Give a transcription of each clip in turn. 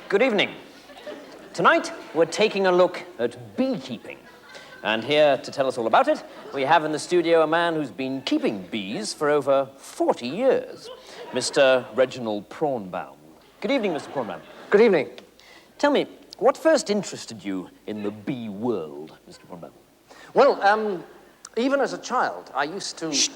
Good evening. Tonight, we're taking a look at beekeeping. And here to tell us all about it, we have in the studio a man who's been keeping bees for over 40 years, Mr. Reginald Prawnbaum. Good evening, Mr. Prawnbaum. Good evening. Tell me, what first interested you in the bee world, Mr. Prawnbaum? Well, even as a child, I used to... Shh.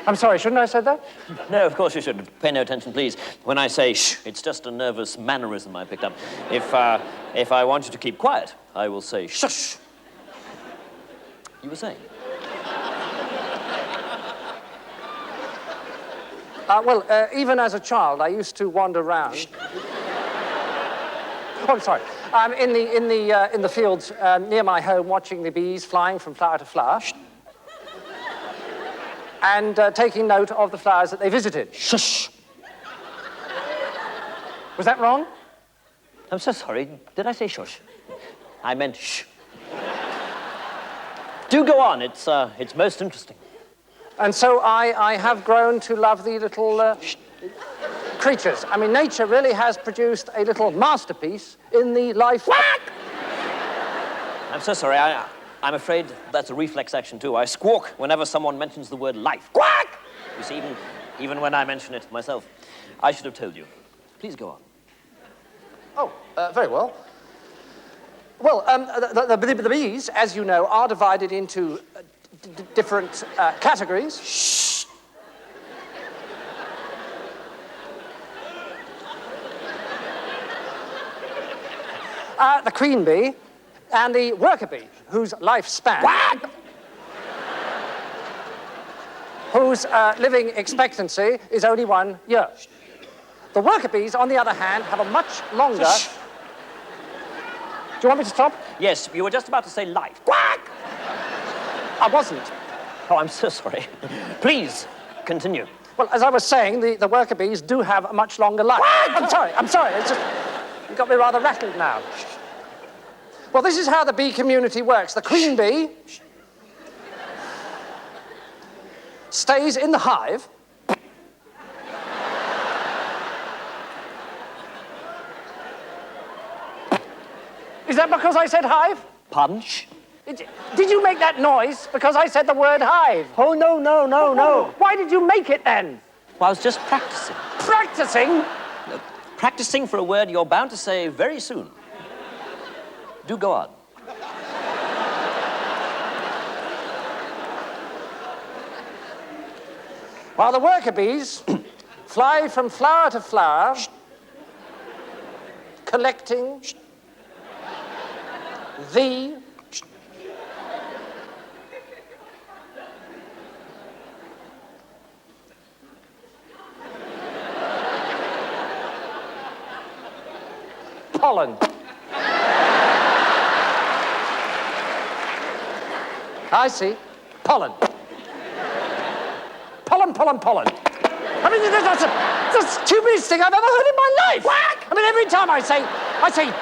I'm sorry, shouldn't I have said that? No, of course you shouldn't. Pay no attention, please. When I say shh, it's just a nervous mannerism I picked up. If I want you to keep quiet, I will say shush. You were saying? Even as a child, I used to wander around. Shh. Oh, I'm sorry. In the fields near my home, watching the bees flying from flower to flower. Shh. And taking note of the flowers that they visited. Shush. Was that wrong? I'm so sorry. Did I say shush? I meant shh. Do go on. It's most interesting. And so I have grown to love the little creatures. I mean, nature really has produced a little masterpiece in the life... Quack! I'm so sorry. I'm afraid that's a reflex action, too. I squawk whenever someone mentions the word life. Quack! You see, even when I mention it myself. I should have told you. Please go on. Oh, very well. Well, the bees, as you know, are divided into different categories. Shh! The queen bee and the worker bee, whose lifespan... Quack! Whose living expectancy is only 1 year. The worker bees, on the other hand, have a much longer... Shh. Do you want me to stop? Yes, you were just about to say life. Quack! I wasn't. Oh, I'm so sorry. Please, continue. Well, as I was saying, the worker bees do have a much longer life. Quack! I'm sorry. It's just... You got me rather rattled now. Well, this is how the bee community works. The queen bee stays in the hive. Is that because I said hive? Punch. Did you make that noise because I said the word hive? Oh, no. Why did you make it then? Well, I was just practicing. Practicing? Practicing for a word you're bound to say very soon. Do go on. While the worker bees fly from flower to flower, collecting the pollen. I see. Pollen. Pollen. I mean, that's the stupidest thing I've ever heard in my life. Whack! I mean, every time I say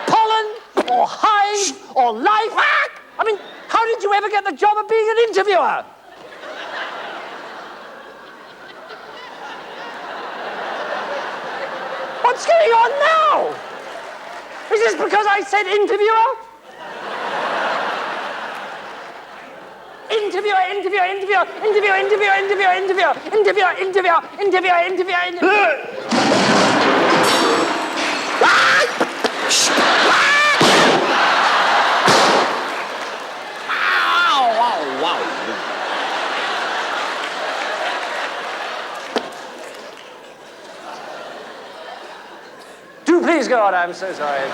pollen or hive or life. Whack! I mean, how did you ever get the job of being an interviewer? What's going on now? Is this because I said interviewer? Interviewer. Wow. Do please go on, I'm so sorry.